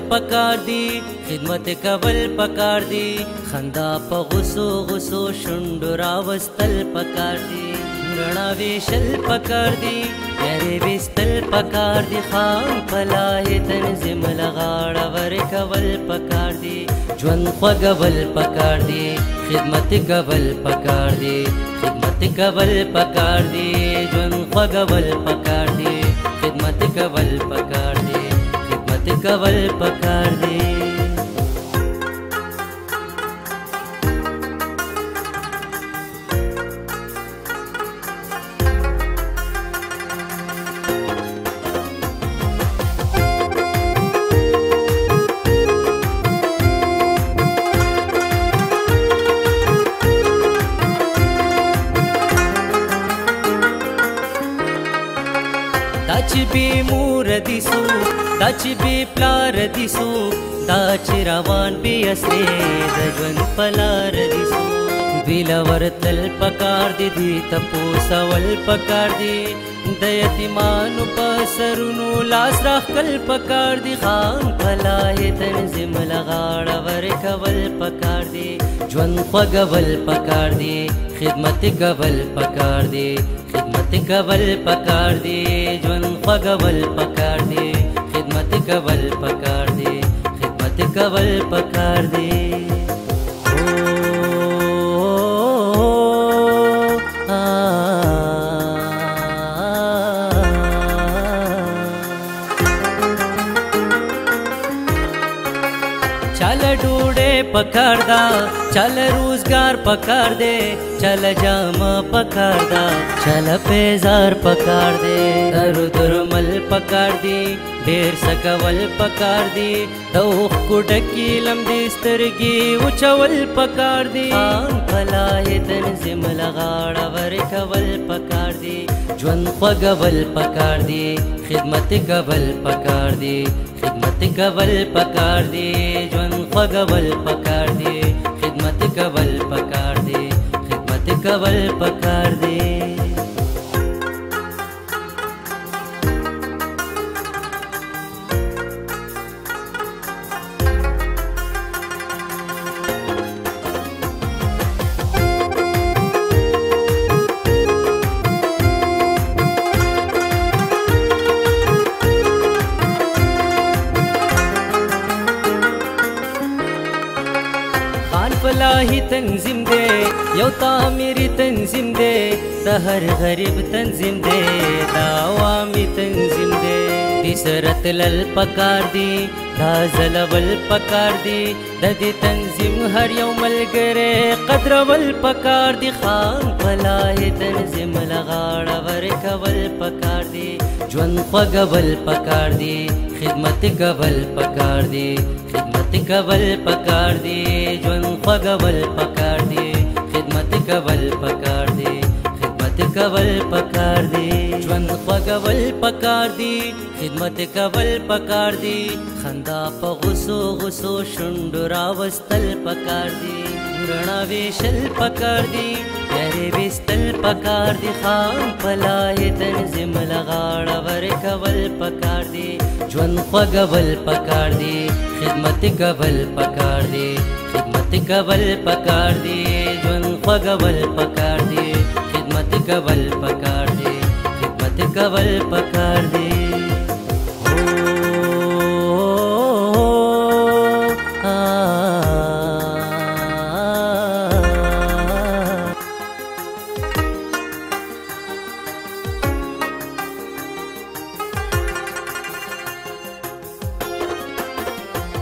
پکار دی خدمت کول پکار دی خندا په غسو غسو شونډو راوستل پکار دی رڼا ویشل پکار دی یاري وستل پکار دی خام پلای تنظیم لغاړه ورکول پکار دی ژوند خوږول پکار دی خدمت کول پکار دی خدمت کول پکار دی ژوند خوږول پکار دی خدمت کول پکار دی خدمت کول پکار دی دا چې بې مور دي سو دا چې بې پلار دي سو دا چې روان بې اصلې د ژوند په لار دي سو دوی له ورتل پکار دي دوی تپوسول پکار دي د یتیمانو په سرونو لاس راښکل پکار دي خام پلای تنظیم لغاړه ورکول پکار دي ژوند خوږول پکار دي خدمت کول پکار دي خدمت کول پکار دی ژوند خوږول پکار دی خدمت کول پکار دی خدمت کول پکار دی چل ډوډۍ پکار دا چل روزگار پکار دے چل جامه پکار دا چل پیزار پکار دے درو درمل پکار دی ډیر سکول پکار دی د اوښکو ډکې لمدې سترګې وچول پکار دی خام پلای تنظیم لغاړه ورکول پکار دی ژوند خوږول پکار دی خدمت کول پکار دی خدمت کول پکار دی ژوند خوږول پکار دی خدمت کول پکار دی خدمت کول پکار دی فلاحی تنظیم دے یو تعمیری تنظیم دے دا ہر غریب تنظیم دے دا عوامی تنظیم دے دی سرت لل پکار دی دا زلول پکار دی دا دی تنظیم ہر یو ملګری قدرول پکار دی خام فلاحی تنظیم لغاړه ورکول پکار دی ژوند خوږول پکار دی خدمت کول پکار دی خدمت کول پکار دی ژوند خوږول پکار دی خدمت کول پکار دی خدمت کول پکار دی ژوند خوږول پکار دی خدمت کول پکار دی خندا په غسو غسو شونډو راوستل پکار دی رڼا ویشل پکار دی یاري وستل پکار دی خام پلای تنظیم لغاړه ورکول پکار دی ژوند خوږول پکار دی خدمت کول پکار دی خدمت کول پکار دی ژوند خوږول پکار دی خدمت کول پکار دی خدمت کول پکار دی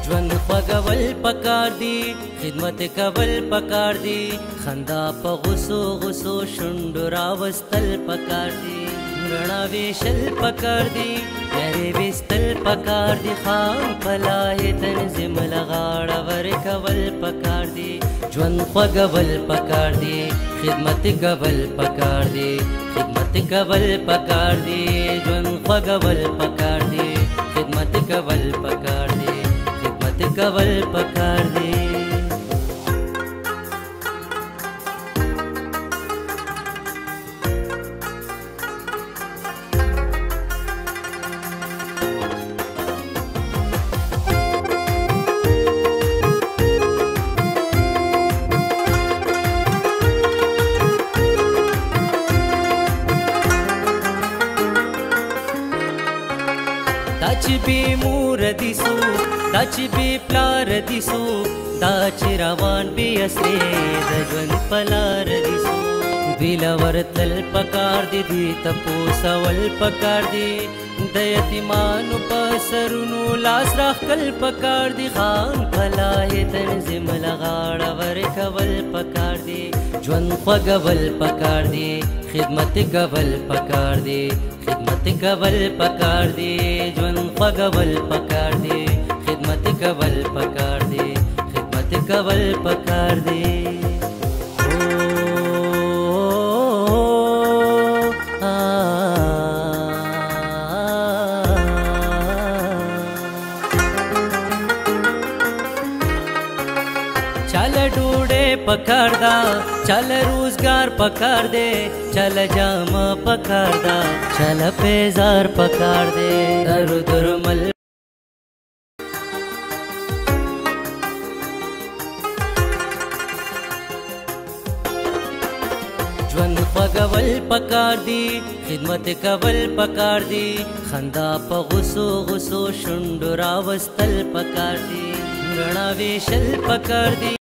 ژوند خوږول پکار دی خدمت کول پکار دی خندا په غسو غسو شونډو راوستل پکار دی رڼا ویشل پکار دی یاري وستل پکار دی خام پلای تنظیم لغاړه ورکول پکار دی ژوند خوږول پکار دی خدمت کول پکار دی خدمت کول پکار دی ژوند خوږول پکار دی خدمت کول پکار دی خدمت کول پکار دی دي سو دا چې بې پلاره دي سو دا چې روان بې اسرې د ژوند په لاره دي سو دوی له ورتلل پکار دي دوی تپوسول پکار دي د یتیمانو په سرونو لاس راښکل پکار دي خان کلای تنظیم له غاړه ورکول پکار دي ژوند خوږول پکار دي خدمت کول پکار دي خدمت کول پکار دي ژوند خوږول پکار دي خدمت کول پکار دي خدمت کول پکار دي चल ढूंढे पकड़ दा चल रोजगार पकड़ दे चल जामा पकड़ दा चल पेजार पकड़ दे दर दुर्मल ژوند خوږول پکار دي خدمت کول پکار دي خندا په غوسو غوسو شونډو راوستل پکار دي رڼا ویشل پکار دي